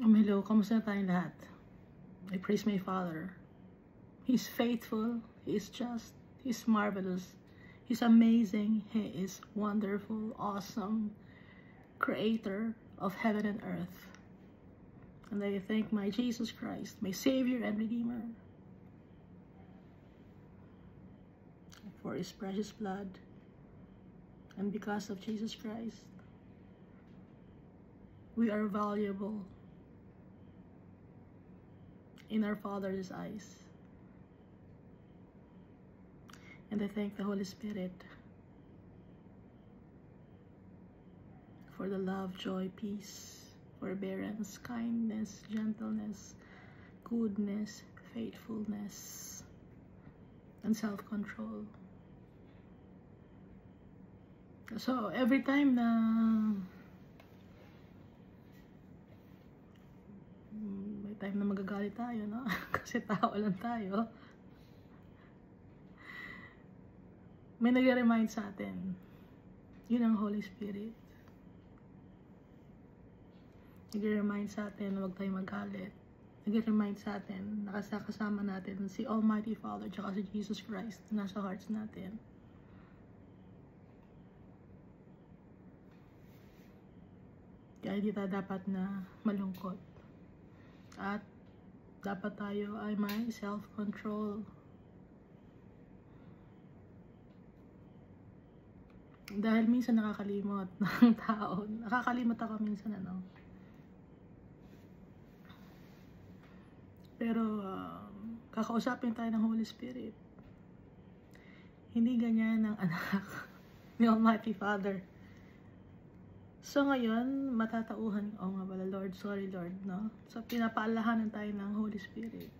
Hello, kamusta na tayong lahat? I praise my Father. He's faithful, He's just, He's marvelous, He's amazing, He is wonderful, awesome, Creator of heaven and earth. And I thank my Jesus Christ, my Savior and Redeemer, for His precious blood. And because of Jesus Christ, we are valuable in our Father's eyes. And I thank the Holy Spirit for the love, joy, peace, forbearance, kindness, gentleness, goodness, faithfulness, and self-control. So every time na magagalit tayo, no? Kasi tao lang tayo. May nag-remind sa atin. Yun ang Holy Spirit. Nag-remind sa atin na huwag tayo magalit. Nag-remind sa atin na kasama natin si Almighty Father tsaka si Jesus Christ na nasa hearts natin. Kaya hindi tayo dapat na malungkot. At dapat tayo ay may self-control. Dahil minsan nakakalimot ng tao. Nakakalimot ako minsan, ano. Pero kakausapin tayo ng Holy Spirit. Hindi ganyan ang anak ni Almighty Father. So ngayon, matatauhan, oh nga pala, Lord, sorry Lord, no? So pinapaalahanan tayo ng Holy Spirit.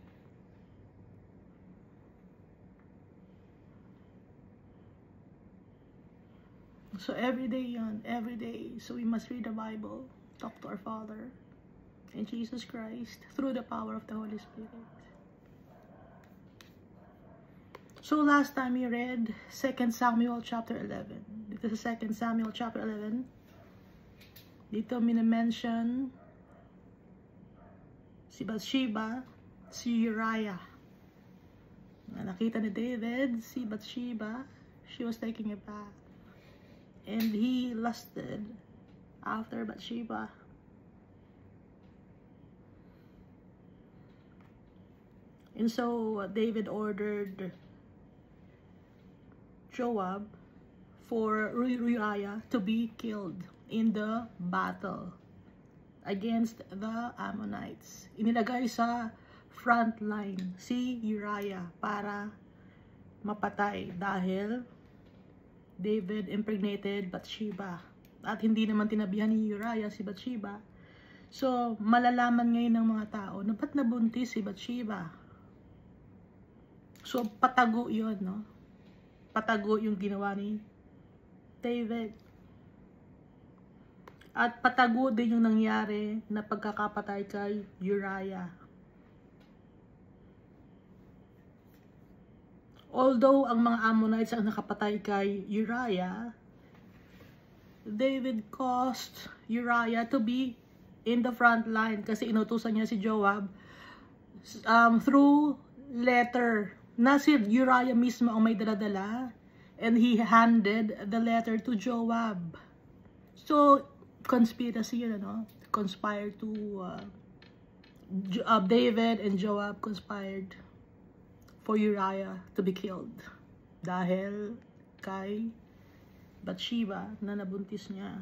So every day yan, every day. So we must read the Bible, talk to our Father, and Jesus Christ, through the power of the Holy Spirit. So last time we read 2 Samuel chapter 11. Dito sa 2 Samuel chapter 11, dito minimension si Bathsheba, si Uriah. Nakita ni David, si Bathsheba, she was taking a bath. And he lusted after Bathsheba. And so David ordered Joab for Uriah to be killed in the battle against the Ammonites. Inilagay sa front line si Uriah para mapatay dahil David impregnated Bathsheba. At hindi naman tinabihan ni Uriah si Bathsheba. So, malalaman ngayon ng mga tao na ba't nabuntis si Bathsheba? So, patago yun, no? Patago yung ginawa ni David. At patago din yung nangyari na pagkakapatay kay Uriah. Although ang mga Ammonites ang nakapatay kay Uriah, David caused Uriah to be in the front line kasi inutusan niya si Joab through letter. Na si Uriah mismo ang may daladala and he handed the letter to Joab. So, conspiracy yun, ano? Conspired to David and Joab conspired for Uriah to be killed dahil kay Bathsheba na nabuntis niya.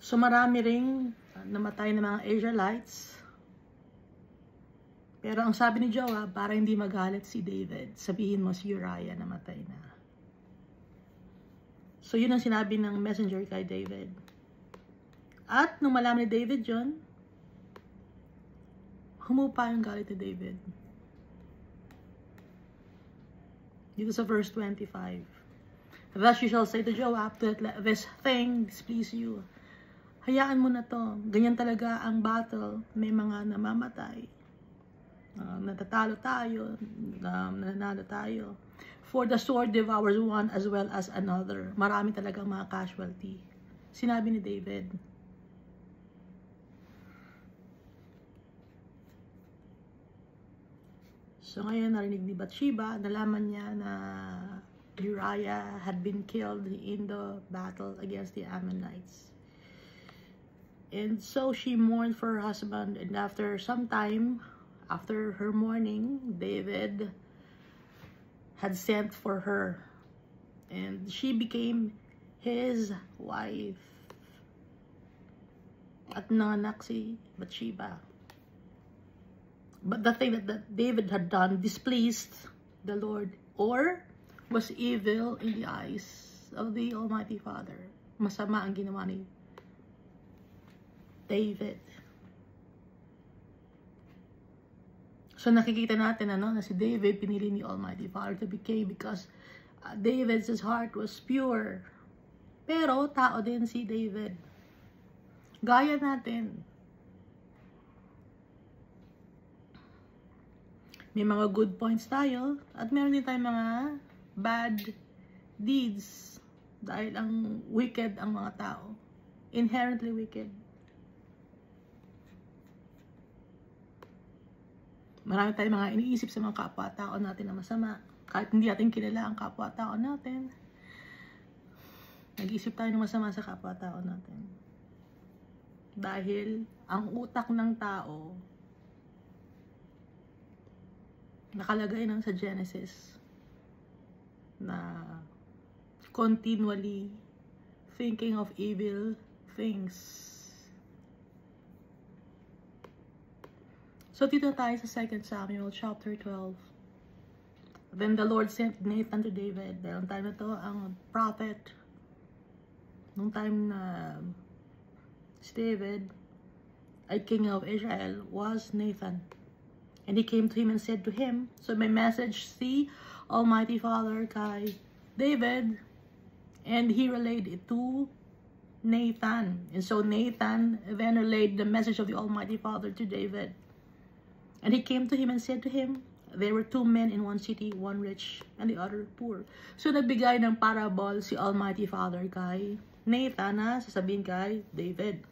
So marami ring namatay ng mga Israelites. Pero ang sabi ni Joab, para hindi magalit si David, sabihin mo si Uriah namatay na. So yun ang sinabi ng messenger kay David. At nung malaman ni David yun, humupa yung galit ni David. Dito sa verse 25. Thus you shall say to Joab, let this thing displease you. Hayaan mo na to. Ganyan talaga ang battle. May mga namamatay. natatalo tayo, nananalo tayo. For the sword devours one as well as another. Marami talagang mga casualty. Sinabi ni David. So ngayon narinig ni Bathsheba, nalaman niya na Uriah had been killed in the battle against the Ammonites. And so she mourned for her husband, and after some time, after her mourning, David had sent for her, and she became his wife. At nanganak si Bathsheba. But the thing that David had done displeased the Lord, or was evil in the eyes of the Almighty Father. Masama ang ginawa ni David. So nakikita natin na si David pinili ni Almighty Father to be king because David's heart was pure. Pero tao din si David. Gaya natin. May mga good points tayo at meron din tayong mga bad deeds dahil ang wicked ang mga tao. Inherently wicked. Marami tayong mga iniisip sa mga kapwa-tao natin na masama. Kahit hindi natin kilala ang kapwa-tao natin, nag-iisip tayo ng masama sa kapwa-tao natin. Dahil ang utak ng tao nakalagay lang sa Genesis na continually thinking of evil things. So dito tayo sa 2 Samuel chapter 12. Then the Lord sent Nathan to David. Dahil ang time na to, ang prophet, nung time na si David ay king of Israel, was Nathan. And he came to him and said to him, so my message, see Almighty Father kay David, and he relayed it to Nathan. And so Nathan then relayed the message of the Almighty Father to David. And he came to him and said to him, there were 2 men in one city, one rich and the other poor. So nagbigay ng parable si Almighty Father kay Nathan na sasabihin kay David.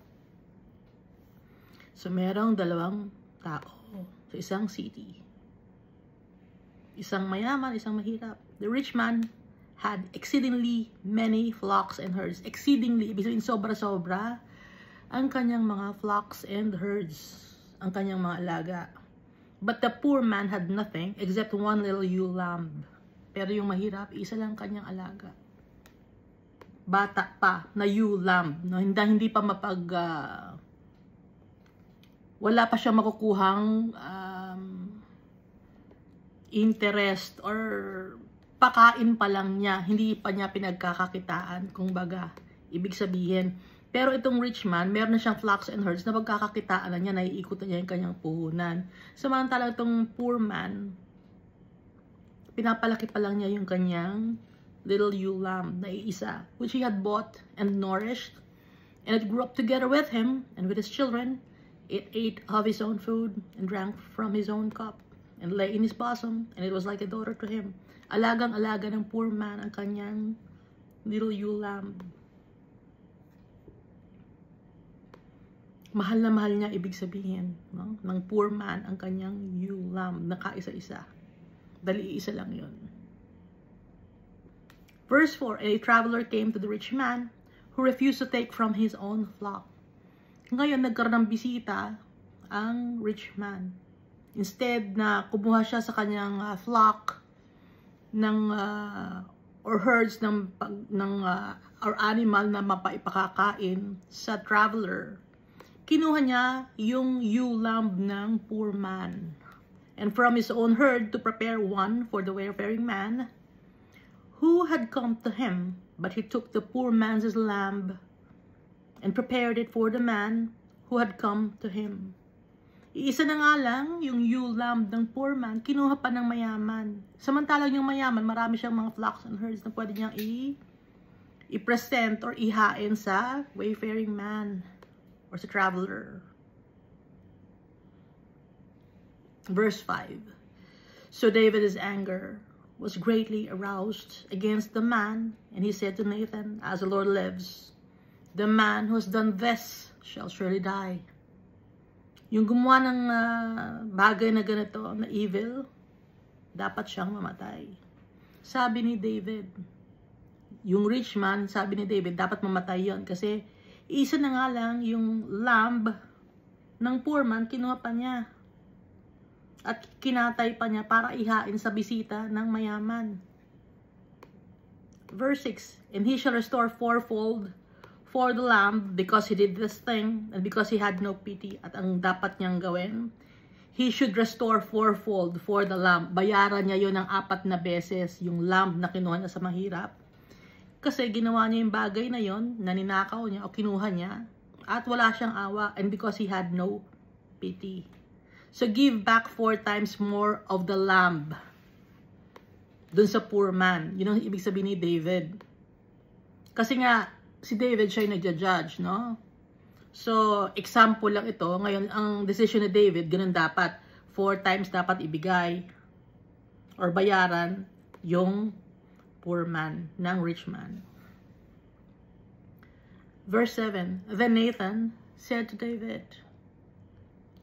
So merong 2 tao sa isang city. Isang mayaman, isang mahirap. The rich man had exceedingly many flocks and herds. Exceedingly, ibig sabihin sobra-sobra ang kanyang mga flocks and herds, ang kanyang mga alaga. But the poor man had nothing except 1 little ewe lamb. Pero yung mahirap, isa lang kanyang alaga. Bata pa na ewe lamb, no? Hindi pa wala pa siya makukuhang interest or pakain pa lang niya. Hindi pa niya pinagkakakitaan, kung baga, ibig sabihin. Pero itong rich man, meron na siyang flocks and herds na pagkakakitaan na niya, naiikot na niya yung kanyang puhunan. Samantalang itong poor man, pinapalaki pa lang niya yung kanyang little ewe lamb na iisa, which he had bought and nourished, and it grew up together with him and with his children. It ate of his own food and drank from his own cup and lay in his bosom, and it was like a daughter to him. Alagang-alaga ng poor man ang kanyang little ewe lamb. Mahal na mahal niya, ibig sabihin, no? Ng poor man ang kanyang ewe lamb na kaisa-isa. Dali isa lang yun. Verse 4, a traveler came to the rich man who refused to take from his own flock. Ngayon, nagkaroon ng bisita ang rich man. Instead na kumuha siya sa kanyang flock ng or herds or animal na mapaipakakain sa traveler, kinuha niya yung ewe lamb ng poor man. And from his own herd to prepare one for the wayfaring man who had come to him, but he took the poor man's lamb and prepared it for the man who had come to him. Iisa na nga lang yung ewe lamb ng poor man, kinuha pa ng mayaman. Samantalang yung mayaman, marami siyang mga flocks and herds na pwede niyang i-present or ihain sa wayfaring man or sa traveler. Verse 5. So David's anger was greatly aroused against the man, and he said to Nathan, as the Lord lives, the man who has done this shall surely die. Yung gumawa ng bagay na ganito, na evil, dapat siyang mamatay. Sabi ni David, yung rich man, sabi ni David, dapat mamatay yon kasi isa na nga lang yung lamb ng poor man, kinuha pa niya. At kinatay pa niya para ihain sa bisita ng mayaman. Verse 6, and he shall restore fourfold for the lamb because he did this thing and because he had no pity. At ang dapat niyang gawin, he should restore fourfold for the lamb. Bayaran niya yun ng 4 na beses yung lamb na kinuha niya sa mahirap. Kasi ginawa niya yung bagay na yun, naninakaw niya o kinuha niya at wala siyang awa, and because he had no pity. So give back 4 times more of the lamb dun sa poor man. Yun ang ibig sabihin ni David. Kasi nga, si David siya yung nagja-judge, no? So, example lang ito. Ngayon, ang decision ni David, ganun dapat. 4 times dapat ibigay or bayaran yung poor man ng rich man. Verse 7, then Nathan said to David,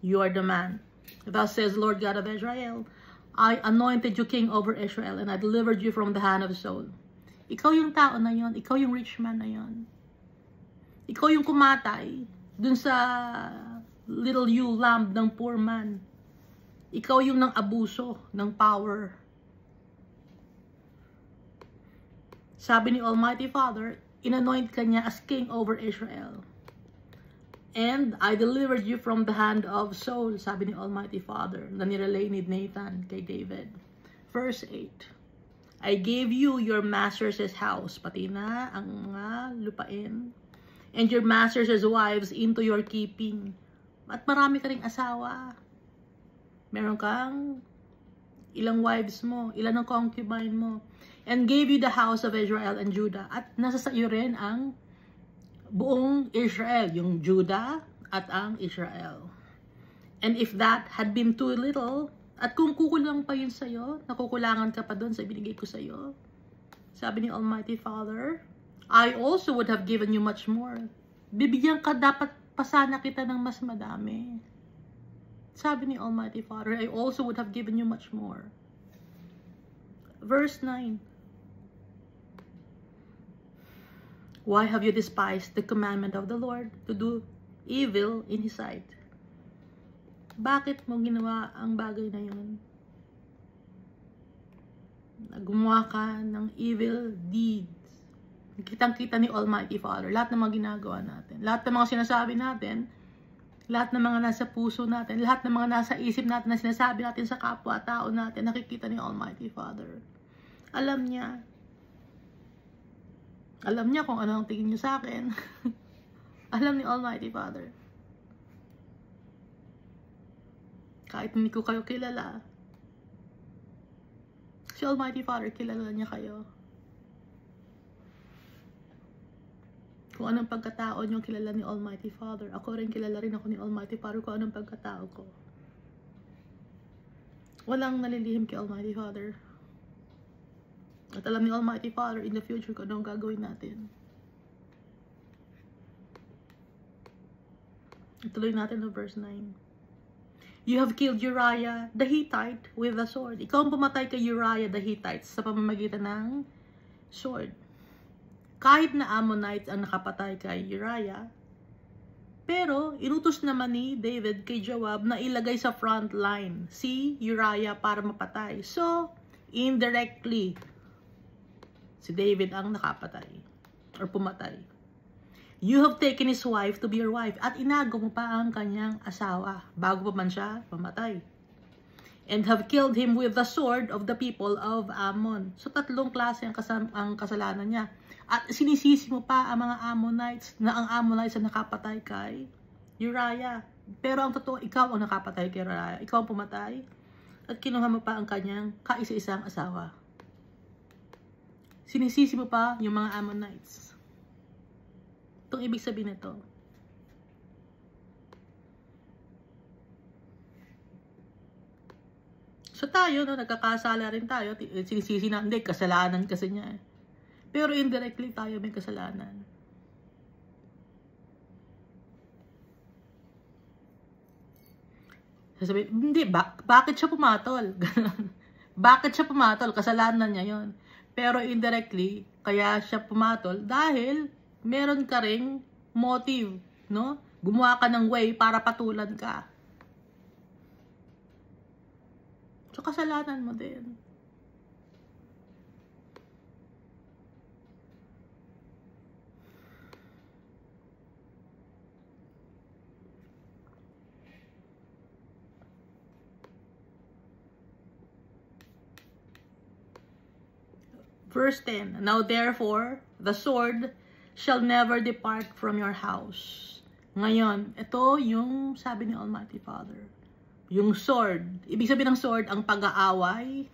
you are the man. Thus says Lord God of Israel, I anointed you king over Israel, and I delivered you from the hand of Saul. Ikaw yung tao na yon, ikaw yung rich man na yon. Ikaw yung kumatay dun sa little ewe lamb ng poor man. Ikaw yung nang abuso ng power. Sabi ni Almighty Father, inanoint ka niya as king over Israel. And I delivered you from the hand of Saul, sabi ni Almighty Father, na nirelay ni Nathan kay David. Verse 8, I gave you your master's house, pati na ang mga lupain, and your master's wives into your keeping. At marami ka ring asawa. Meron kang ilang wives mo, ilan ang concubine mo, and gave you the house of Israel and Judah. At nasa sa iyo rin ang buong Israel, yung Judah at ang Israel. And if that had been too little, at kung kukulang pa yun sa'yo, nakukulangan ka pa dun sa binigay ko sa'yo, sabi ni Almighty Father, I also would have given you much more. Bibigyan ka, dapat pasana kita ng mas madami. Sabi ni Almighty Father, I also would have given you much more. Verse 9, why have you despised the commandment of the Lord to do evil in His sight? Bakit mo ginawa ang bagay na yun? Gumawa ka ng evil deeds. Kitang-kita ni Almighty Father. Lahat ng mga ginagawa natin. Lahat ng mga sinasabi natin. Lahat ng mga nasa puso natin. Lahat ng mga nasa isip natin na sinasabi natin sa kapwa-tao natin. Nakikita ni Almighty Father. Alam niya. Alam niya kung ano ang tingin niyo sa akin. Alam ni Almighty Father. Kahit hindi ko kayo kilala, si Almighty Father, kilala niya kayo. Kung anong pagkatao niyo kilala ni Almighty Father, ako rin kilala rin ako ni Almighty Father kung anong pagkatao ko. Walang nalilihim kay Almighty Father. At alam ni Almighty Father in the future kung anong gagawin natin. Ituloy natin ang verse 9. You have killed Uriah the Hittite with the sword. Ikaw ang pumatay kay Uriah the Hittite sa pamamagitan ng sword. Kahit na Ammonites ang nakapatay kay Uriah, pero inutos naman ni David kay Joab na ilagay sa front line si Uriah para mapatay. So, indirectly, si David ang nakapatay or pumatay. You have taken his wife to be your wife. At inago mo pa ang kanyang asawa bago pa man siya pamatay. And have killed him with the sword of the people of Ammon. So, 3 klase ang kasalanan niya. At sinisisi mo pa ang mga Ammonites na ang Ammonites ang nakapatay kay Uriah. Pero ang totoo, ikaw ang nakapatay kay Uriah. Ikaw ang pumatay. At kinuha mo pa ang kanyang kaisa-isang asawa. Sinisisi mo pa yung mga Ammonites. Itong ibig sabihin nito. So tayo, no, nagkakasala rin tayo, sinisisi na, hindi, kasalanan kasi niya eh. Pero indirectly tayo may kasalanan. Sasabihin, hindi, bakit siya pumatol? Bakit siya pumatol? Kasalanan niya yon. Pero indirectly, kaya siya pumatol dahil meron ka ring motive, no? Gumawa ka ng way para patulan ka. So, kasalanan mo din. Verse 10, now therefore, the sword shall never depart from your house. Ngayon, ito yung sabi ni Almighty Father. Yung sword, ibig sabihin ng sword, ang pag-aaway,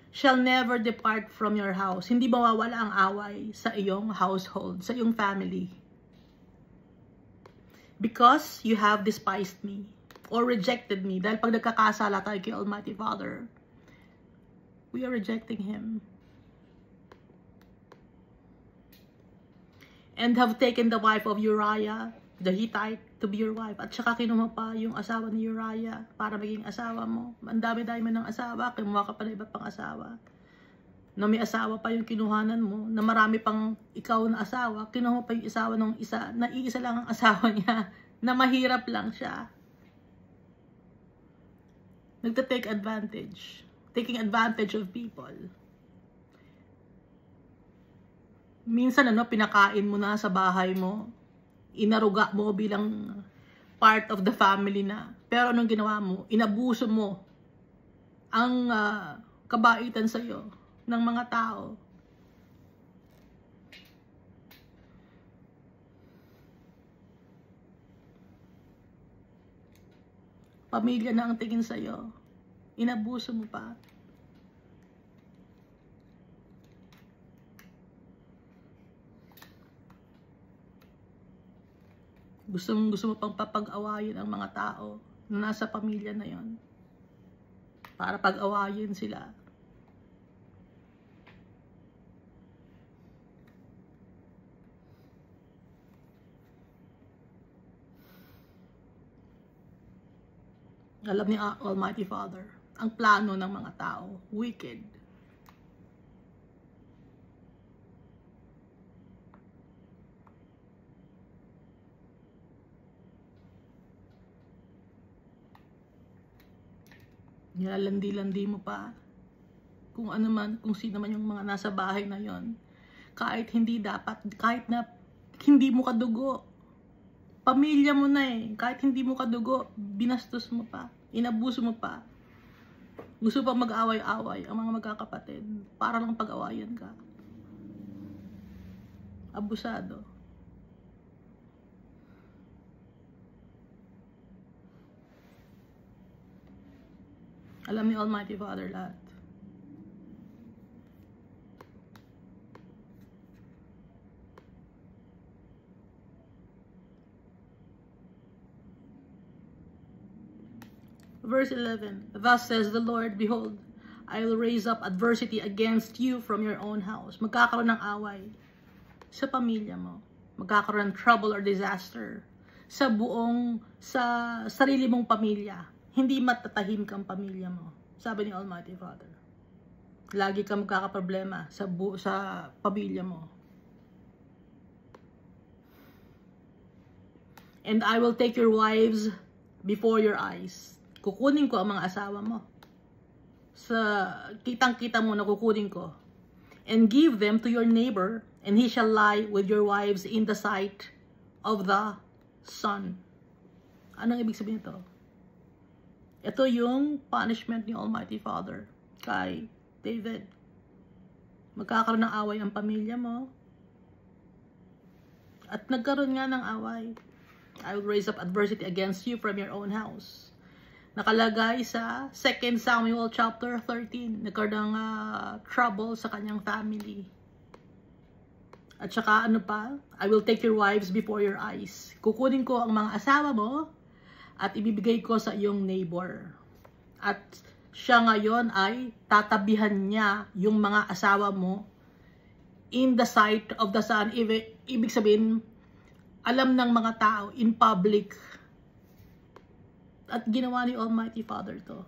shall never depart from your house. Hindi mawawala ang away sa iyong household, sa iyong family. Because you have despised me, or rejected me. Dahil pag nagkakasala tayo kay Almighty Father, we are rejecting Him. And have taken the wife of Uriah, the Hittite, to be your wife. At saka kinuha pa yung asawa ni Uriah para maging asawa mo. Ang dami-dami mo ng asawa, kinuha ka pa na iba pang asawa. Na may asawa pa yung kinuhanan mo, na marami pang ikaw na asawa, kinuha pa yung asawa ng isa, na iisa lang ang asawa niya, na mahirap lang siya. Nagta-take advantage. Taking advantage of people. Minsan, pinakain mo na sa bahay mo, inaruga mo bilang part of the family na. Pero anong ginawa mo? Inabuso mo ang kabaitan sa'yo ng mga tao. Pamilya na ang tingin sa'yo. Inabuso mo pa. Gusto mo pang papag-awayin ang mga tao na nasa pamilya na yon para pag-awayin sila. Alam ni Almighty Father ang plano ng mga tao, wicked. Nilalandi-landi mo pa kung ano man, kung sino man yung mga nasa bahay na yon. Kahit hindi dapat, kahit na hindi mo kadugo, pamilya mo na eh, kahit hindi mo kadugo, binastos mo pa, inabuso mo pa. Gusto pa mag-away-away ang mga magkakapatid para lang pag-awayan ka. Abusado. Alam ni Almighty Father lahat. Verse 11, thus says the Lord, behold, I will raise up adversity against you from your own house. Magkakaroon ng away sa pamilya mo. Magkakaroon ng trouble or disaster sa sarili mong pamilya. Hindi matatahimik ang pamilya mo. Sabi ni Almighty Father. Lagi kang magkakaproblema sa pamilya mo. And I will take your wives before your eyes. Kukunin ko ang mga asawa mo. Kitang-kita mo na kukunin ko. And give them to your neighbor, and he shall lie with your wives in the sight of the sun. Anong ibig sabihin ito? Ito yung punishment ni Almighty Father kay David. Magkakaroon ng away ang pamilya mo. At nagkaroon nga ng away. I will raise up adversity against you from your own house. Nakalagay sa 2 Samuel chapter 13. Nagkaroon ng trouble sa kanyang family. At saka ano pa? I will take your wives before your eyes. Kukunin ko ang mga asawa mo at ibibigay ko sa iyong neighbor. At siya ngayon ay tatabihan niya yung mga asawa mo in the sight of the sun. Ibig sabihin, alam ng mga tao in public. At ginawa ni Almighty Father to.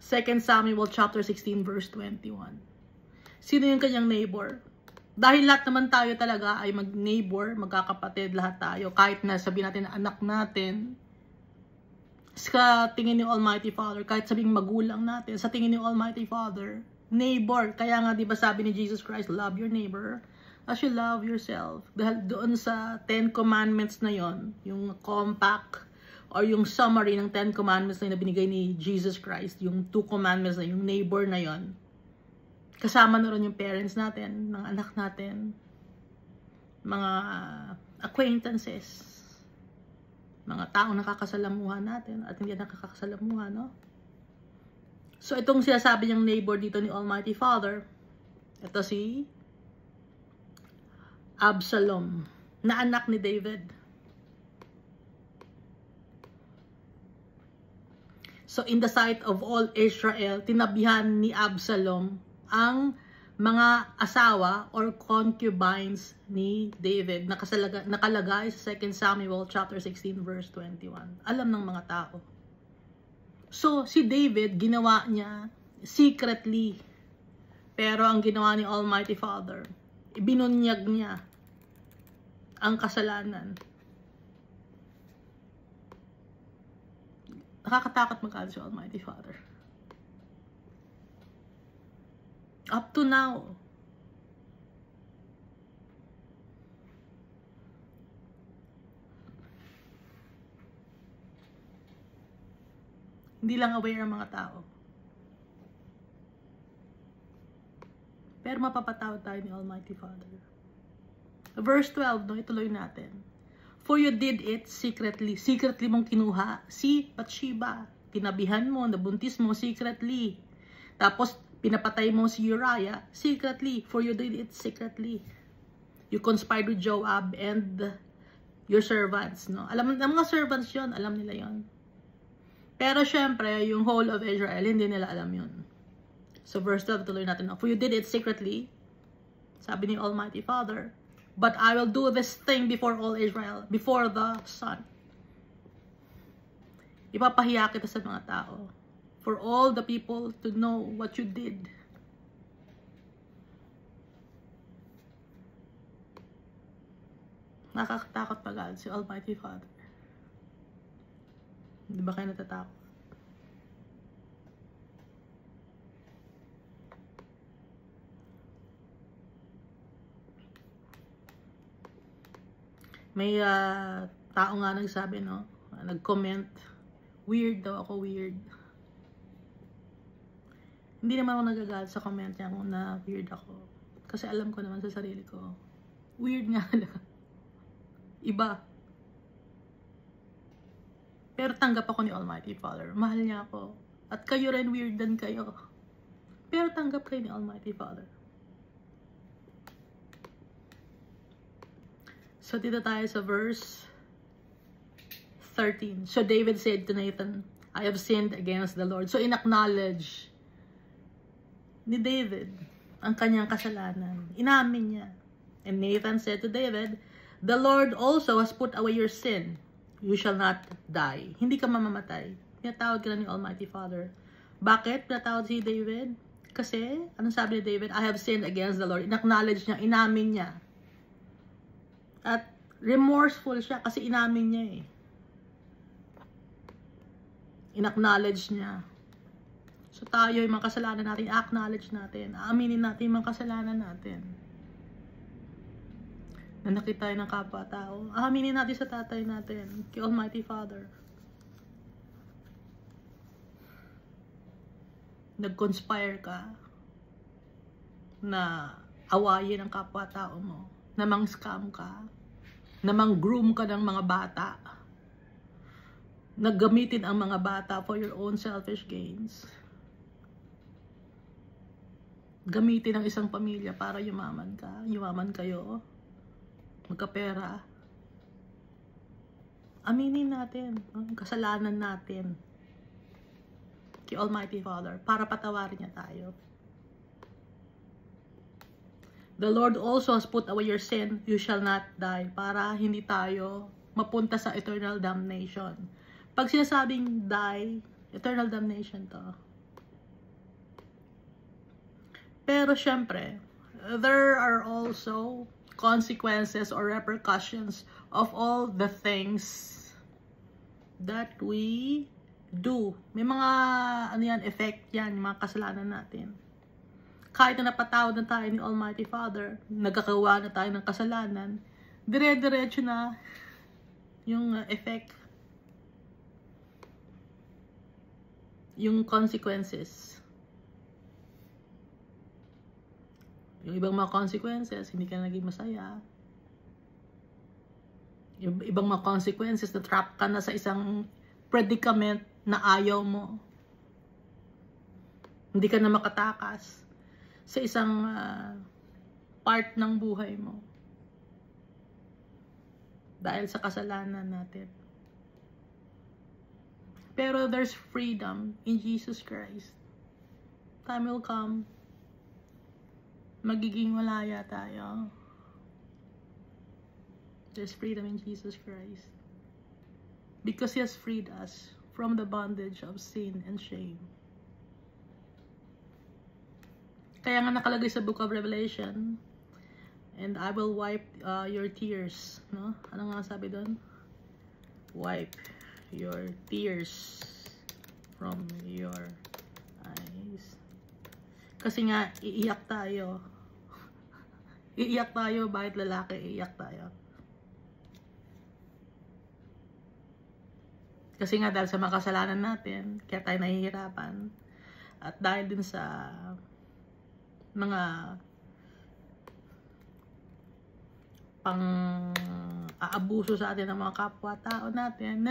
2 Samuel chapter 16 verse 21. Sino yung kanyang neighbor? Dahil lahat naman tayo talaga ay mag-neighbor, magkakapatid, lahat tayo. Kahit na sabihin natin na anak natin, sa tingin ni Almighty Father, kahit sabing magulang natin, sa tingin ni Almighty Father, neighbor. Kaya nga, di ba sabi ni Jesus Christ, love your neighbor as you love yourself. Dahil doon sa 10 commandments na yon, yung compact or yung summary ng 10 commandments na binigay ni Jesus Christ, yung 2 commandments na, yung neighbor na yon, kasama na rin yung parents natin, ng anak natin, mga acquaintances, mga taong nakakasalamuhan natin at hindi nakakasalamuhan, no? So, itong sinasabi niyang neighbor dito ni Almighty Father, ito si Absalom, na anak ni David. So, in the sight of all Israel, tinabihan ni Absalom ang mga asawa or concubines ni David, nakalagay sa 2 Samuel chapter 16 verse 21. Alam ng mga tao. So, si David, ginawa niya secretly. Pero ang ginawa ni Almighty Father, ibinunyag niya ang kasalanan. Nakakatakot magkano si Almighty Father. Up to now, hindi lang aware ang mga tao. Pero mapapatawad tayo ni Almighty Father. Verse 12, no, ituloy natin. For you did it secretly. Secretly mong kinuha si Bathsheba. Tinabihan mo, nabuntis mo secretly. Tapos, pinapatay mo si Uriah secretly. For you did it secretly. You conspired with Joab and your servants. No? Alam ng mga servants yon, alam nila yon. Pero syempre, yung whole of Israel, hindi nila alam yun. So verse 12, tuloy natin. For you did it secretly, sabi ni Almighty Father, but I will do this thing before all Israel, before the sun. Ipapahiya kita sa mga tao. For all the people to know what you did. Nakakatakot pa God si Almighty Father. Hindi ba kayo natatakot? May tao nga nagsabi, no? Nag-comment. Weird daw ako, weird. Hindi naman ako nagagalit sa comment niya kung na weird ako. Kasi alam ko naman sa sarili ko. Weird nga lang. Iba. Pero tanggap ako ni Almighty Father. Mahal niya ako. At kayo rin, weird din kayo. Pero tanggap kayo ni Almighty Father. So dito tayo sa verse 13. So David said to Nathan, I have sinned against the Lord. So in-acknowledge ni David ang kanyang kasalanan. Inamin niya. And Nathan said to David, the Lord also has put away your sin. You shall not die. Hindi ka mamamatay. Pinatawad ka na ni Almighty Father. Bakit pinatawad si David? Kasi, anong sabi ni David? I have sinned against the Lord. In-acknowledge niya, inamin niya. At remorseful siya kasi inamin niya eh. In-acknowledge niya. So tayo, yung mga kasalanan natin, acknowledge natin. Aaminin natin yung mga kasalanan natin. Na nakita tayo ng kapwa-tao. Aaminin natin sa tatay natin, kay Almighty Father. Nag-conspire ka na awayin ang kapwa-tao mo. Na mang-scam ka. Na mang-groom ka ng mga bata. Naggamitin ang mga bata for your own selfish gains. Gamitin ang isang pamilya para yumaman ka. Yumaman kayo. Magkapera. Aminin natin ang kasalanan natin. kay Almighty Father para patawarin niya tayo. The Lord also has put away your sin, you shall not die, para hindi tayo mapunta sa eternal damnation. Pag sinasabing die, eternal damnation to. Pero syempre, there are also consequences or repercussions of all the things that we do. May mga effect yan, mga kasalanan natin. Kahit na napatawad na tayo ni Almighty Father, nagkakawa na tayo ng kasalanan, dire-diretso na yung effect, yung consequences. Yung ibang mga consequences, hindi ka naging masaya. Yung ibang mga consequences, na-trap ka na sa isang predicament na ayaw mo. Hindi ka na makatakas sa isang part ng buhay mo. Dahil sa kasalanan natin. Pero there's freedom in Jesus Christ. Time will come, magiging malaya tayo. There's freedom in Jesus Christ. Because He has freed us from the bondage of sin and shame. Kaya nga nakalagay sa Book of Revelation, and I will wipe your tears. No? Ano nga sabi doon? Wipe your tears from your eyes. Kasi nga, iiyak tayo. Iiyak tayo, bakit lalaki? Iiyak tayo. Kasi nga, dahil sa mga kasalanan natin, kaya tayo nahihirapan. At dahil din sa mga pang-aabuso sa atin ng mga kapwa-tao natin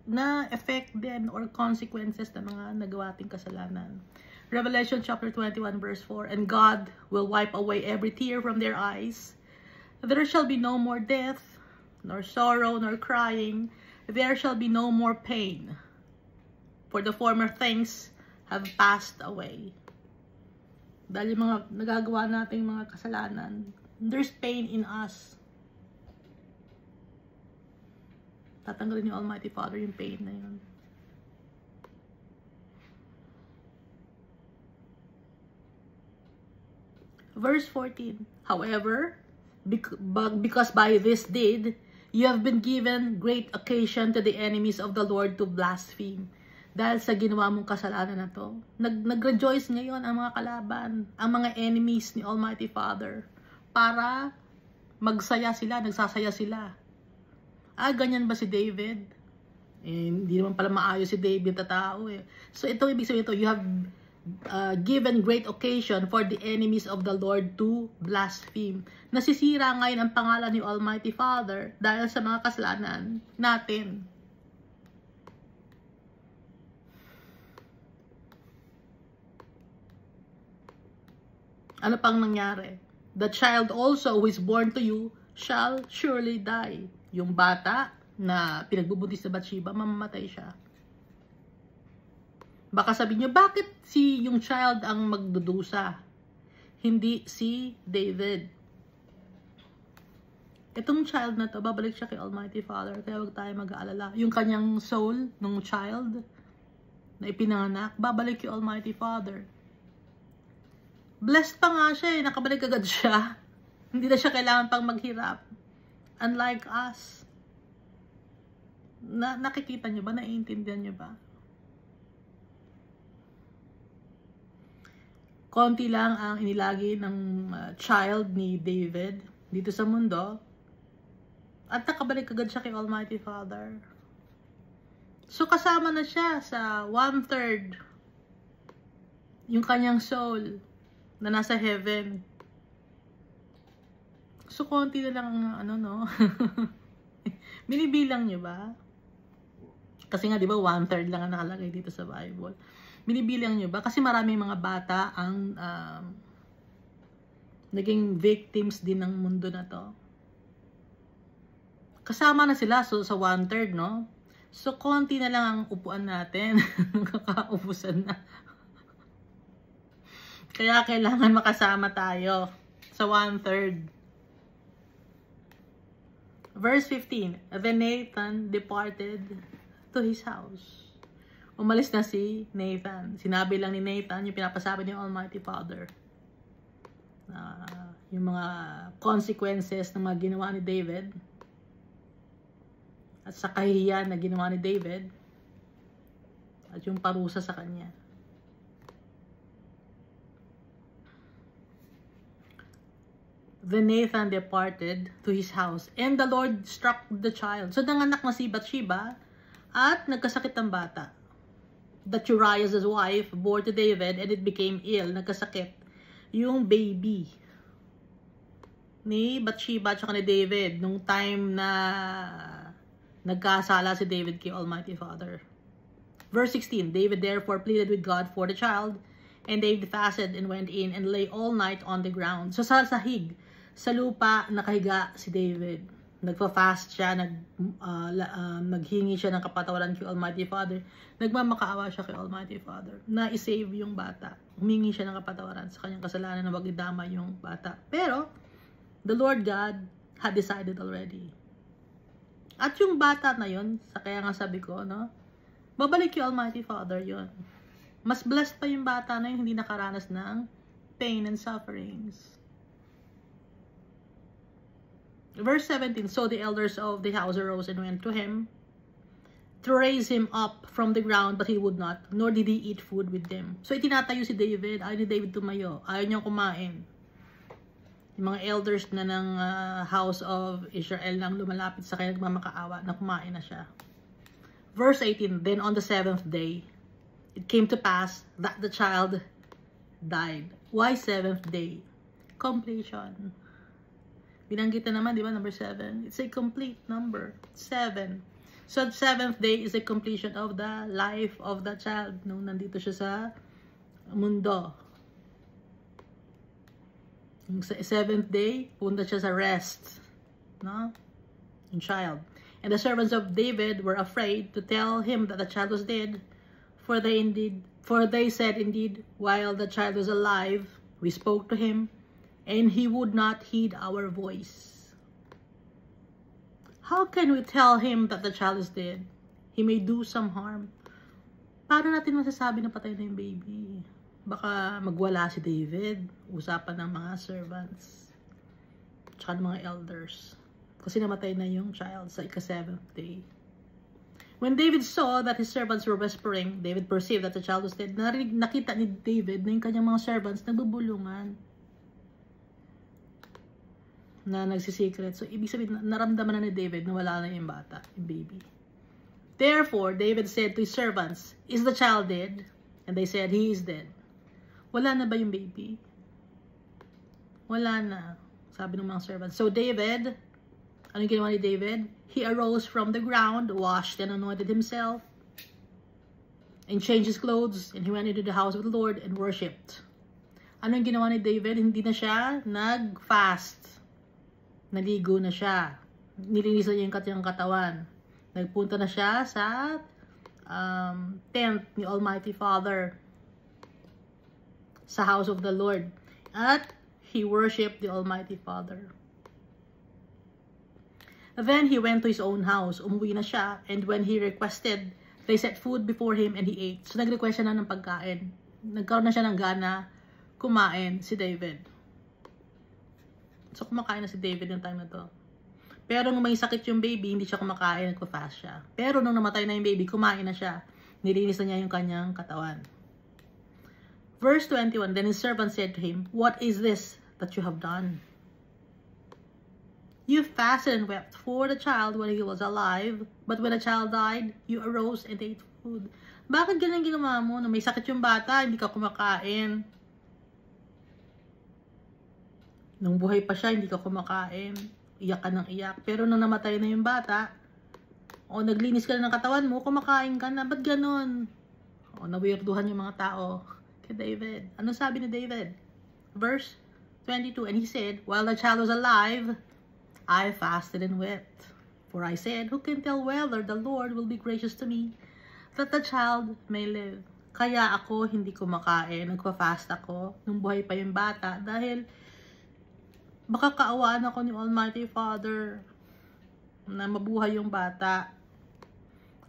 na effect din or consequences ng mga nagawa ating kasalanan. Revelation chapter 21 verse 4, and God will wipe away every tear from their eyes. There shall be no more death, nor sorrow, nor crying. There shall be no more pain, for the former things have passed away. Dahil yung mga nagagawa nating mga kasalanan, there's pain in us. Tatanggalin yung Almighty Father yung pain na yun. Verse 14, however, because by this deed, you have been given great occasion to the enemies of the Lord to blaspheme. Dahil sa ginawa mong kasalanan na to, nag-rejoice ngayon ang mga kalaban, ang mga enemies ni Almighty Father, para magsaya sila, nagsasaya sila. Ganyan ba si David? Hindi naman pala maayos si David na tao eh. So ito, ibig sabihin ito, you have given great occasion for the enemies of the Lord to blaspheme. Nasisira ngayon ang pangalan ni Almighty Father dahil sa mga kasalanan natin. Ano pang nangyari? The child also who is born to you shall surely die. Yung bata na pinagbubuntis na Bathsheba, mamamatay siya. Baka sabihin nyo, bakit yung child ang magdudusa? Hindi si David. Itong child na to, babalik siya kay Almighty Father, kaya huwag tayo mag-aalala. Yung kanyang soul ng child na ipinanganak, babalik kay Almighty Father. Blessed pa nga siya eh, nakabalik agad siya. Hindi na siya kailangan pang maghirap. Unlike us. Nakikita nyo ba? Naiintindihan nyo ba? Konti lang ang inilagi ng child ni David dito sa mundo. At nakabalik agad siya kay Almighty Father. So kasama na siya sa 1/3 yung kanyang soul na nasa heaven. So konti na lang ano no. Binibilang niyo ba? Kasi nga 'di ba 1/3 lang ang nakalagay dito sa Bible. Binibilang nyo ba? Kasi maraming mga bata ang naging victims din ng mundo na to. Kasama na sila sa 1/3, no? So, konti na lang ang upuan natin. Nakakaubusan na. Kaya kailangan makasama tayo sa 1/3. Verse 15. Then Nathan departed to his house. Umalis na si Nathan. Sinabi lang ni Nathan yung pinapasabi ni Almighty Father. Yung mga consequences ng mga ginawa ni David. At sa kahihiyan na ginawa ni David. At yung parusa sa kanya. Then Nathan departed to his house, and the Lord struck the child. So, nanganak na si Bathsheba, at nagkasakit ang bata. That Uriah's wife bore to David, and it became ill. Nagkasakit yung baby ni Bathsheba at ni David nung time na nagkasala si David kay Almighty Father. Verse 16, David therefore pleaded with God for the child, and David fasted and went in and lay all night on the ground. So sa sahig, sa lupa, nakahiga si David. Nagpa-fast siya, naghingi siya ng kapatawaran kay Almighty Father. Nagmamakaawa siya kay Almighty Father na isave yung bata. Humingi siya ng kapatawaran sa kanyang kasalanan na wag idama yung bata. Pero, the Lord God had decided already. At yung bata na yun, kaya nga sabi ko, no? Babalik yung Almighty Father yun. Mas blessed pa yung bata na yun, hindi nakaranas ng pain and sufferings. Verse 17, so the elders of the house arose and went to him to raise him up from the ground, but he would not, nor did he eat food with them. So itinatayo si David, ayaw ni David tumayo, ayaw niyang kumain. Yung mga elders na ng house of Israel nang lumalapit sa kanya, nagmamakaawa, na kumain na siya. Verse 18, then on the 7th day, it came to pass that the child died. Why 7th day? Completion. Binanggit na naman, di ba, number 7. It's a complete number. 7. So, 7th day is a completion of the life of the child nung nandito siya sa mundo. Yung 7th day, punta siya sa rest. No? Yung child. And the servants of David were afraid to tell him that the child was dead. For they said, indeed, while the child was alive, we spoke to him, and he would not heed our voice. How can we tell him that the child is dead? He may do some harm. Paano natin masasabi na patay na yung baby? Baka magwala si David. Usapan ng mga servants. Tsaka ng mga elders. Kasi namatay na yung child sa ika-7th day. When David saw that his servants were whispering, David perceived that the child was dead. Nakita ni David na yung kanyang mga servants nagbubulungan. Na nagsisikret. So, ibig sabihin, naramdaman na ni David na wala na yung bata, yung baby. Therefore, David said to his servants, is the child dead? And they said, he is dead. Wala na ba yung baby? Wala na. Sabi ng mga servants. So, David, anong ginawa ni David? He arose from the ground, washed and anointed himself, and changed his clothes, and he went into the house of the Lord and worshipped. Anong ginawa ni David? Hindi na siya nag-fast. Naligo na siya. Nilinisan niya yung kanyang katawan. Nagpunta na siya sa tent ni Almighty Father. Sa house of the Lord. At he worshipped the Almighty Father. Then he went to his own house. Umuwi na siya. And when he requested, they set food before him and he ate. So nag-request siya na ng pagkain. Nagkaroon na siya ng gana kumain si David. So, kumakain na si David yung time na to. Pero nung may sakit yung baby, hindi siya kumakain, nagpa-fast siya. Pero nung namatay na yung baby, kumain na siya. Nilinis na niya yung kanyang katawan. Verse 21, then his servant said to him, what is this that you have done? You fasted and wept for the child when he was alive, but when the child died, you arose and ate food. Bakit ganyan ginawa mo? Nung may sakit yung bata, hindi ka kumakain. Nung buhay pa siya, hindi ka kumakain. Iyak ka ng iyak. Pero nung namatay na yung bata, o naglinis ka na ng katawan mo, kumakain ka na. Ba't ganon? O nawirduhan yung mga tao kay David. Ano sabi ni David? Verse 22, and he said, while the child was alive, I fasted and wept. For I said, who can tell whether the Lord will be gracious to me, that the child may live? Kaya ako hindi kumakain, nagpa-fast ako nung buhay pa yung bata dahil baka kaawaan ako ni Almighty Father na mabuhay yung bata.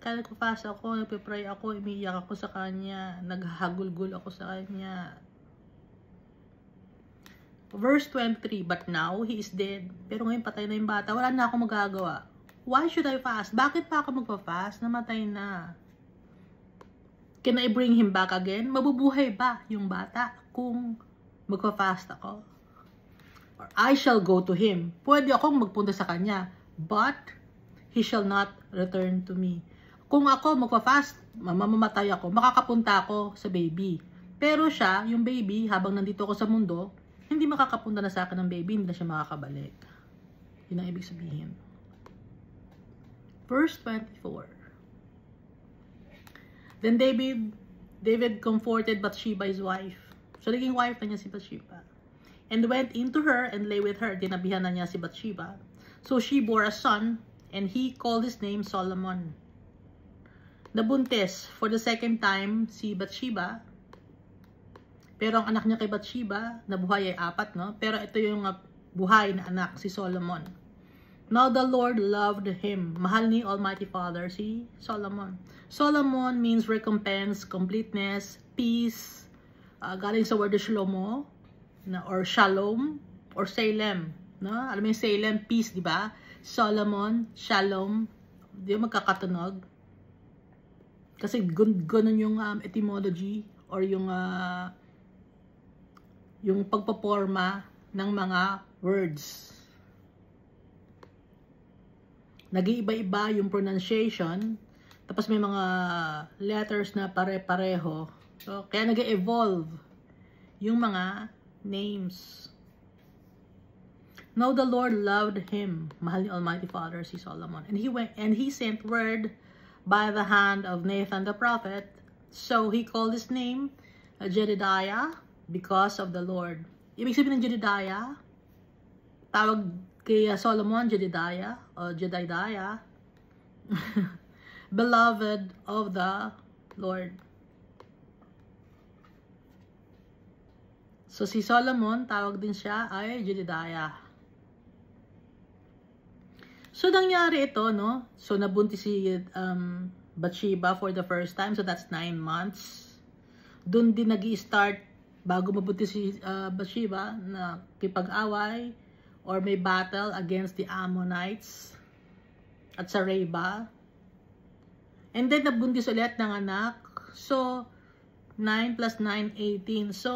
Kaya nagpa-fast ako, nagpe-pray ako, umiiyak ako sa kanya, naghahagulgul ako sa kanya. Verse 23, but now he is dead. Pero ngayon patay na yung bata, wala na akong magagawa. Why should I fast? Bakit pa ako magpa-fast? Namatay na. Can I bring him back again? Mabubuhay ba yung bata kung magpa-fast ako? Or I shall go to him. Pwede akong magpunta sa kanya, but he shall not return to me. Kung ako magpa-fast, mamamatay ako, makakapunta ako sa baby. Pero siya, yung baby, habang nandito ako sa mundo, hindi makakapunta na sa akin ng baby, hindi na siya makakabalik. Yun ang ibig sabihin. Verse 24. Then David comforted Bathsheba, his wife. So, naging wife na niya si Bathsheba. And went into her and lay with her. Dinabihan na niya si Bathsheba. So, she bore a son, and he called his name Solomon. Nabuntis for the second time si Bathsheba. Pero ang anak niya kay Bathsheba, nabuhay ay 4, no? Pero ito yung buhay na anak, si Solomon. Now the Lord loved him. Mahal ni Almighty Father si Solomon. Solomon means recompense, completeness, peace. Galing sa word na Shlomo, or Shalom, or Salem. No? Alam mo yung Salem, peace, di ba? Solomon, Shalom. Di ba magkakatunog? Kasi ganun yung etymology, or yung pagpaporma ng mga words. Nag-iiba-iba yung pronunciation, tapos may mga letters na pare-pareho. So, kaya nag-evolve yung mga names. Now the Lord loved him, mahal ni Almighty Father si Solomon. And he sent word by the hand of Nathan the prophet. So he called his name Jedidiah, because of the Lord. Ibig sabihin ng Jedidiah, tawag kay Solomon, Jedidiah, o Jedidiah, beloved of the Lord. So si Solomon, tawag din siya ay Jedidiah. So nangyari ito, no? So nabuntis si Bathsheba for the first time, so that's 9 months. Doon din nag-i-start bago mabuntis si Bathsheba na kipag-away or may battle against the Ammonites at sa Reba. And then nabuntis ulit ng anak. So 9 plus 9, 18. So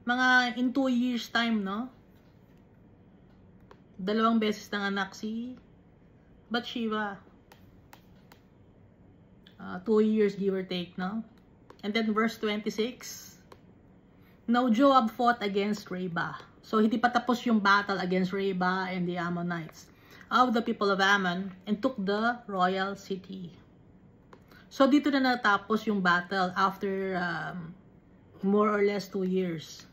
mga in 2 years time, no? 2 beses ng anak si Bathsheba. 2 years give or take, no? And then verse 26. Now Joab fought against Reba. So hindi pa tapos yung battle against Reba and the Ammonites of the people of Ammon, and took the royal city. So dito na natapos yung battle after more or less 2 years.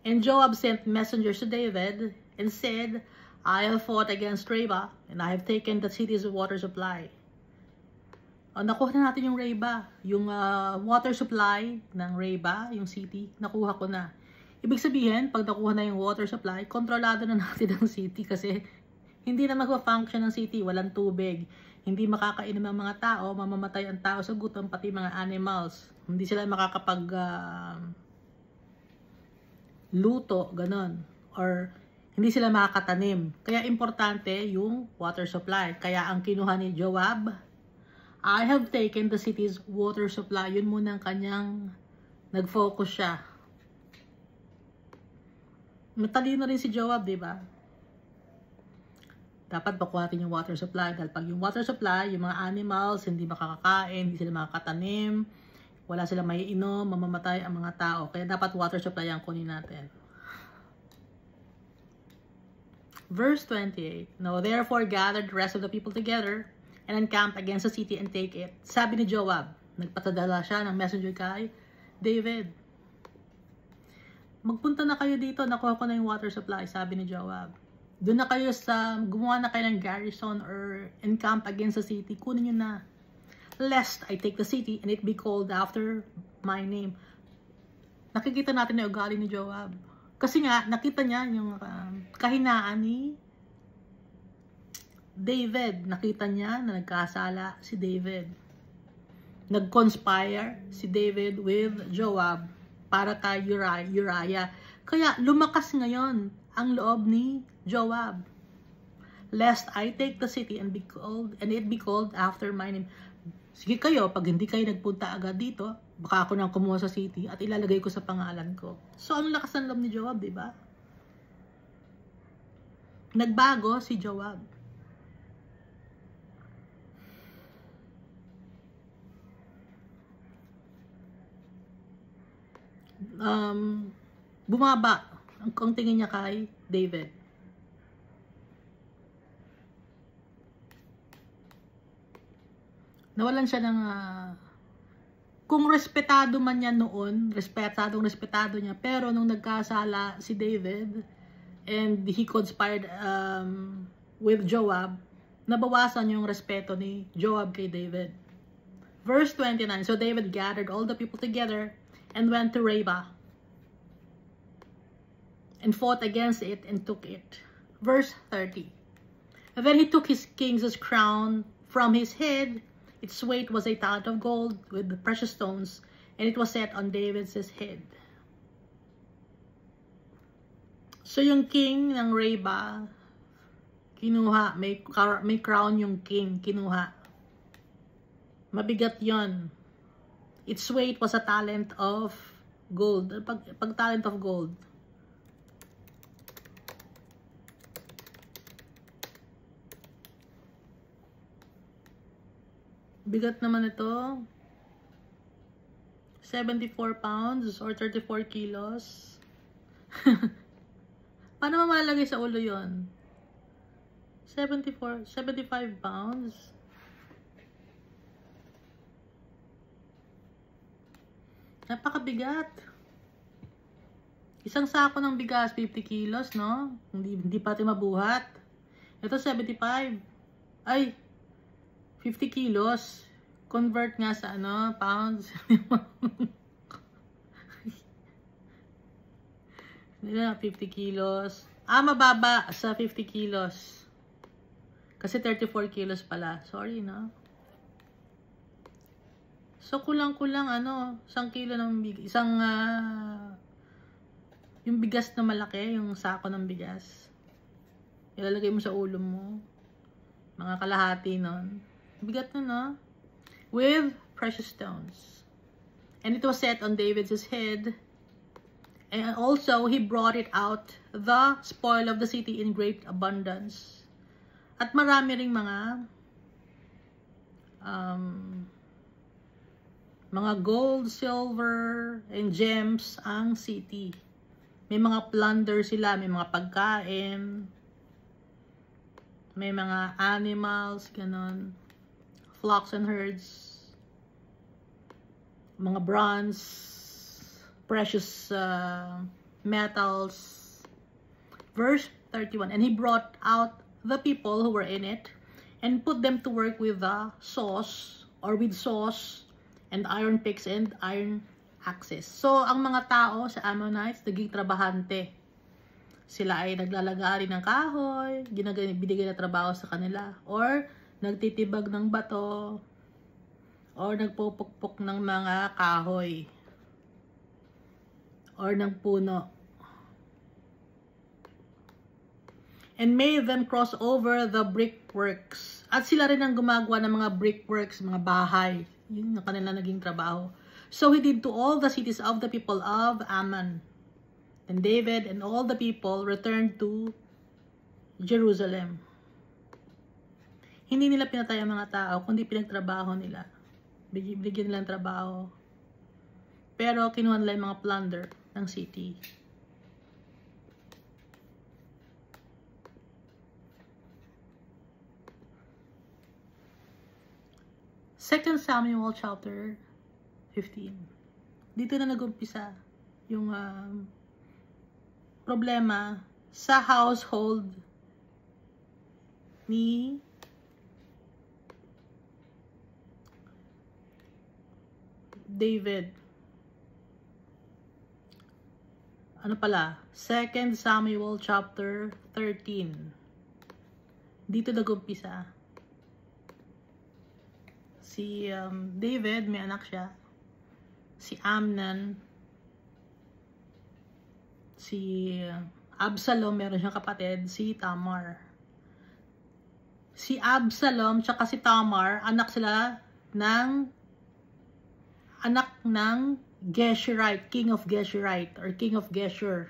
And Joab sent messengers to David and said, I have fought against Reba, and I have taken the city's water supply. Nakuha na natin yung Reba, yung water supply ng Reba, yung city, nakuha ko na. Ibig sabihin, pag nakuha na yung water supply, kontrolado na natin ang city kasi hindi na mag-function ng city, walang tubig, hindi makakainom ang mga tao, mamamatay ang tao sa gutom, pati mga animals. Hindi sila makakapag luto, ganon. Or hindi sila makakatanim. Kaya importante yung water supply. Kaya ang kinuha ni Joab, I have taken the city's water supply. Yun muna ang kanyang nag-focus siya. Matalino rin si Joab, di ba? Dapat bakuhatin yung water supply. Dahil pag yung water supply, yung mga animals, hindi makakakain, hindi sila makakatanim, wala silang maiinom, mamamatay ang mga tao. Kaya dapat water supply ang kunin natin. Verse 28. Now therefore gathered the rest of the people together and encamp against the city and take it. Sabi ni Joab, nagpatadala siya ng messenger kay David. Magpunta na kayo dito, nakuha ko na yung water supply, sabi ni Joab. Doon na kayo gumawa na kayo ng garrison or encamp against the city. Kunin nyo na. Lest I take the city and it be called after my name. Nakikita natin na ugali ni Joab. Kasi nga, nakita niya yung kahinaan ni David. Nakita niya na nagkasala si David. Nag-conspire si David with Joab para kay Uriah. Kaya lumakas ngayon ang loob ni Joab. Lest I take the city and it be called after my name. Sige kayo, pag hindi kayo nagpunta agad dito, baka ako nang kumuha sa city at ilalagay ko sa pangalan ko. So, ang lakas ng loob ni Joab, di ba? Nagbago si Joab. Bumaba ang tingin niya kay David. Nawalan siya ng kung respetado man niya noon, respetado niya, pero nung nagkasala si David and he conspired with Joab, nabawasan yung respeto ni Joab kay David. Verse 29, so David gathered all the people together and went to Rabbah and fought against it and took it. Verse 30, and then he took his king's crown from his head. Its weight was a talent of gold with the precious stones, and it was set on David's head. So yung king ng Rabbah, kinuha, may crown yung king, kinuha. Mabigat yon. Its weight was a talent of gold. Pag talent of gold. Bigat naman ito. 74 pounds or 34 kilos. Paano mamalagay sa ulo yon? 75 pounds. Napakabigat. Isang sako ng bigas, 50 kilos, no? Hindi pati mabuhat. Ito, 75. Ay, 50 kilos. Convert nga sa pounds. Hindi na, 50 kilos. Mababa sa 50 kilos. Kasi 34 kilos pala. Sorry, no? So, kulang-kulang, 1 kilo ng bigas. Yung bigas na malaki, yung sako ng bigas. Ilalagay mo sa ulo mo. Mga kalahati nun. Bigat na, no? With precious stones. And it was set on David's head. And also, he brought it out, the spoil of the city in great abundance. At marami ring mga gold, silver, and gems ang city. May mga plunder sila, may mga pagkain, may mga animals, ganon. Flocks and herds, mga bronze, precious metals. Verse 31, and he brought out the people who were in it and put them to work with the saws and iron picks and iron axes. So, ang mga tao sa Ammonites, naging trabahante. Sila ay naglalagari ng kahoy, binigay na trabaho sa kanila, or nagtitibag ng bato, or nagpupukpok ng mga kahoy, or ng puno. And made them cross over the brickworks. At sila rin ang gumagawa ng mga brickworks, mga bahay. Yun ang kanila naging trabaho. So he did to all the cities of the people of Ammon. And David and all the people returned to Jerusalem. Hindi nila pinatay ang mga tao, kundi pinagtrabaho nila. Bigyan nila ng trabaho. Pero kinuha nila yung mga plunder ng city. Second Samuel chapter 15. Dito na nag-umpisa yung problema sa household ni David. Ano pala? 2 Samuel chapter 13. Dito nag-umpisa. Si David, may anak siya. Si Amnon. Si Absalom, meron siyang kapatid. Si Tamar. Si Absalom tsaka si Tamar, anak ng Geshurite, king of Geshurite, or king of Geshur.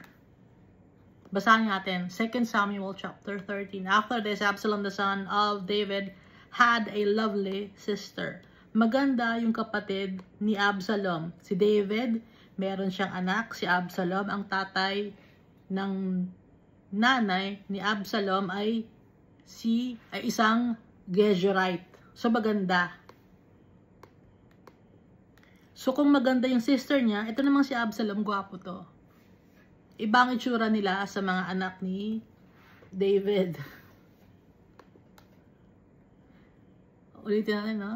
Basahin natin, 2 Samuel chapter 13. After this, Absalom the son of David had a lovely sister. Maganda yung kapatid ni Absalom. Si David, meron siyang anak, si Absalom. Ang tatay ng nanay ni Absalom ay isang Geshurite. So maganda. So kung maganda yung sister niya, ito namang si Absalom, gwapo to. Ibang itsura nila sa mga anak ni David. Ulitin natin, no?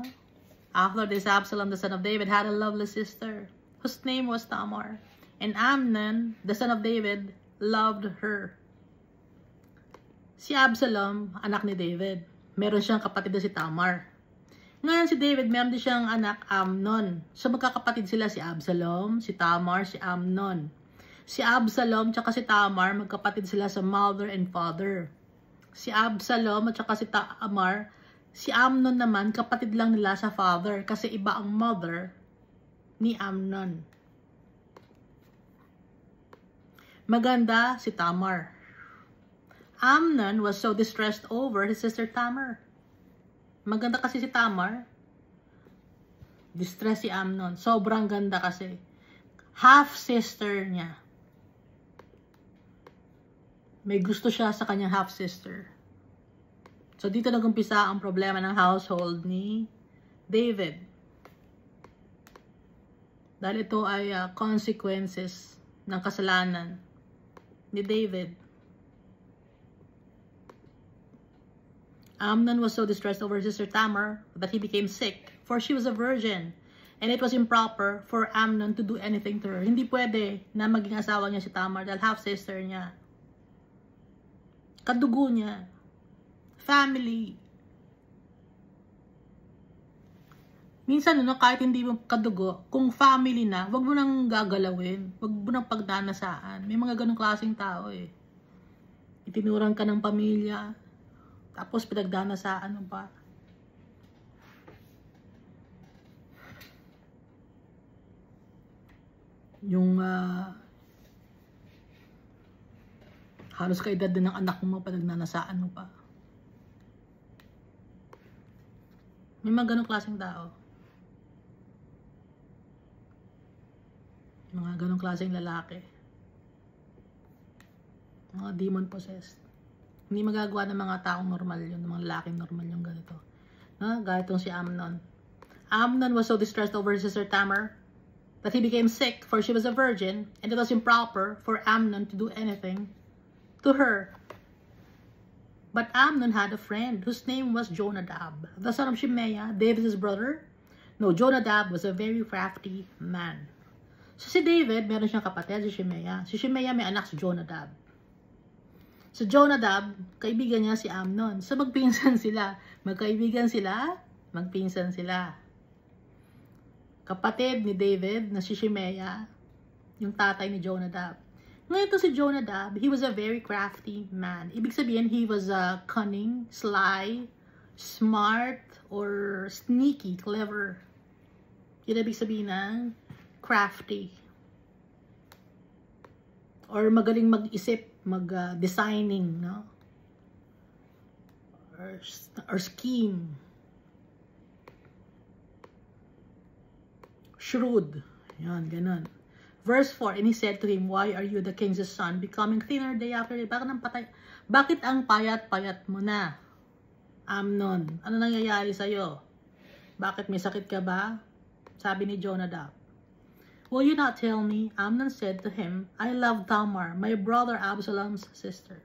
After this, Absalom, the son of David, had a lovely sister, whose name was Tamar. And Amnon, the son of David, loved her. Si Absalom, anak ni David. Meron siyang kapatid na si Tamar. Ngayon si David, meron din siyang anak, Amnon. So magkakapatid sila si Absalom, si Tamar, si Amnon. Si Absalom at si Tamar, magkapatid sila sa mother and father. Si Absalom at si Tamar, si Amnon naman, kapatid lang nila sa father kasi iba ang mother ni Amnon. Maganda si Tamar. Amnon was so distressed over his sister Tamar. Maganda kasi si Tamar. Distress si Amnon. Sobrang ganda kasi. Half-sister niya. May gusto siya sa kanyang half-sister. So, dito nag-umpisa ang problema ng household ni David. Dahil ito ay consequences ng kasalanan ni David. Amnon was so distressed over his sister Tamar that he became sick, for she was a virgin, and it was improper for Amnon to do anything to her. Hindi pwede na maging asawa niya si Tamar dahil half-sister niya. Kadugo niya. Family. Minsan, kahit hindi mo kadugo, kung family na, wag mo nang gagalawin. Wag mo nang pagdanasaan. May mga ganong klaseng tao eh. Itinuran ka ng pamilya, tapos pinagdanasaan mo pa. Yung halos kaedad din ng anak mo, pinagnanasaan mo pa. May mga ganong klaseng tao. Mga ganong klaseng lalaki. Mga demon possessed. Hindi magagawa ng mga taong normal yun, ng mga lalaking normal yung ganito. Gaya itong si Amnon. Amnon was so distressed over his sister Tamar that he became sick, for she was a virgin, and it was improper for Amnon to do anything to her. But Amnon had a friend whose name was Jonadab, the son of Shimeah, David's brother. No, Jonadab was a very crafty man. So si David, meron siyang kapatid, si Shimeah. Si Shimeah may anak si Jonadab. So Jonadab, kaibigan niya si Amnon. So magpinsan sila. Magkaibigan sila, magpinsan sila. Kapatid ni David na si Shimeah, yung tatay ni Jonadab. Ngayon ito si Jonadab, he was a very crafty man. Ibig sabihin, he was cunning, sly, smart, or sneaky, clever. Yun ibig sabihin ng crafty. Or magaling mag-isip, mag-designing, no? Or scheme. Shrewd. Yan, ganun. Verse 4, and he said to him, why are you the king's son, becoming thinner day after day? Bakit ang payat-payat mo na, Amnon? Ano nangyayari sa'yo? Bakit may sakit ka ba? Sabi ni Jonadab. Will you not tell me? Amnon said to him, I love Tamar, my brother Absalom's sister.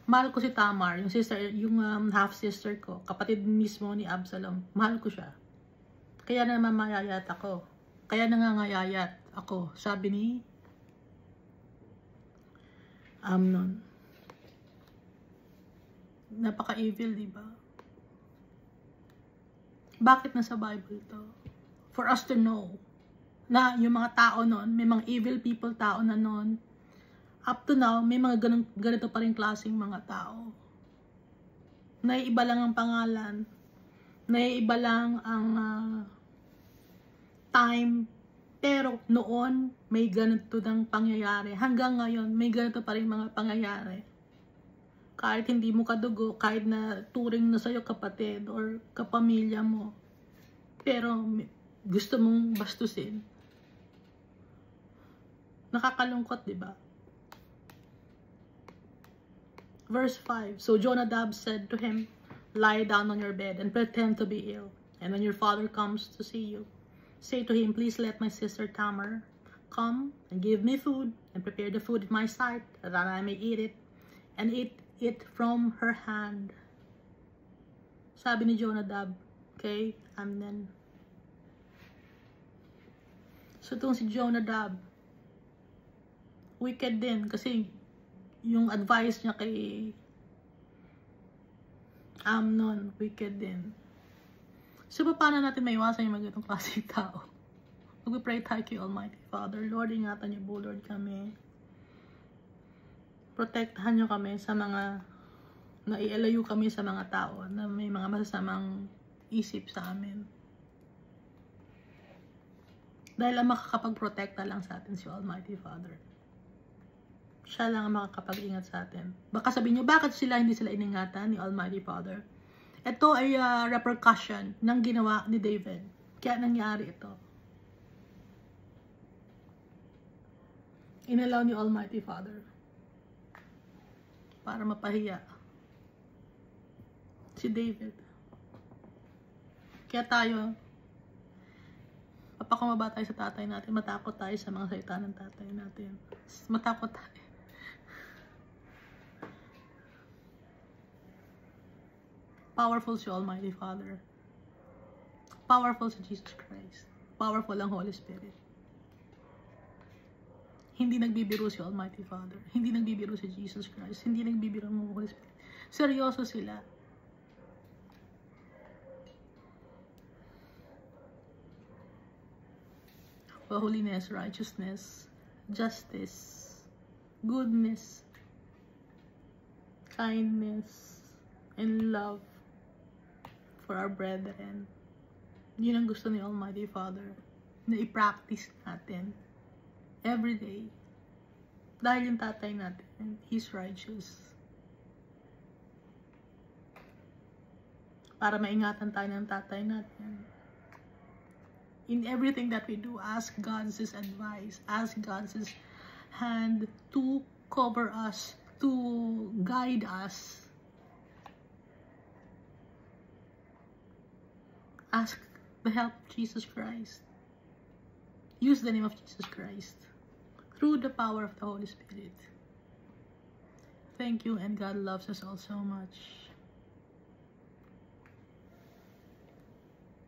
Mahal ko si Tamar, yung sister, yung half-sister ko, kapatid mismo ni Absalom. Mahal ko siya. Kaya naman mayayat ako. Kaya nangangayayat ako, sabi ni Amnon. Napaka-evil, di ba? Bakit nasa Bible to? For us to know na yung mga tao noon, may mga evil people tao na noon, up to now, may mga ganito pa rin klaseng mga tao. Naiiba lang ang pangalan. Naiiba lang ang time. Pero noon, may ganito ng pangyayari. Hanggang ngayon, may ganito pa rin mga pangyayari. Kahit hindi mo kadugo, kahit na turing na sa'yo kapatid or kapamilya mo. Pero gusto mong bastusin. Nakakalungkot, di ba? Verse 5, so Jonadab said to him, lie down on your bed and pretend to be ill. And when your father comes to see you, say to him, please let my sister Tamar come and give me food and prepare the food in my sight that I may eat it and eat it from her hand. Sabi ni Jonadab, okay, Amnon. So itong si Jonadab, wicked din kasi yung advice niya kay Amnon, wicked din. So, paano natin maiwasan yung mga ganitong klaseng tao? Mag-pray tayo kay Almighty Father. Lord, ingatan niyo po, Lord, kami. Protektahan niyo kami sa mga, naialayo kami sa mga tao na may mga masasamang isip sa amin. Dahil ang makakapag-protekta lang sa atin si Almighty Father. Siya lang ang makakapag-ingat sa atin. Baka sabihin nyo, bakit hindi sila iningatan ni Almighty Father? Ito ay repercussion ng ginawa ni David. Kaya nangyari ito. Inalaw ni Almighty Father para mapahiya si David. Kaya tayo, papakumaba tayo sa tatay natin, matakot tayo sa mga salita ng tatay natin. Matakot tayo. Powerful si Almighty Father. Powerful si Jesus Christ. Powerful ang Holy Spirit. Hindi nagbibiro si Almighty Father. Hindi nagbibiro si Jesus Christ. Hindi nagbibiro ang Holy Spirit. Seryoso sila. Holiness, righteousness, justice, goodness, kindness, and love for our brethren. Yun ang gusto ni Almighty Father na i-practice natin every day. Dahil yung tatay natin, He's righteous. Para maingatan tayo ng tatay natin. In everything that we do, ask God's advice, ask God's hand to cover us, to guide us. Ask the help of Jesus Christ. Use the name of Jesus Christ through the power of the Holy Spirit. Thank you, and God loves us all so much.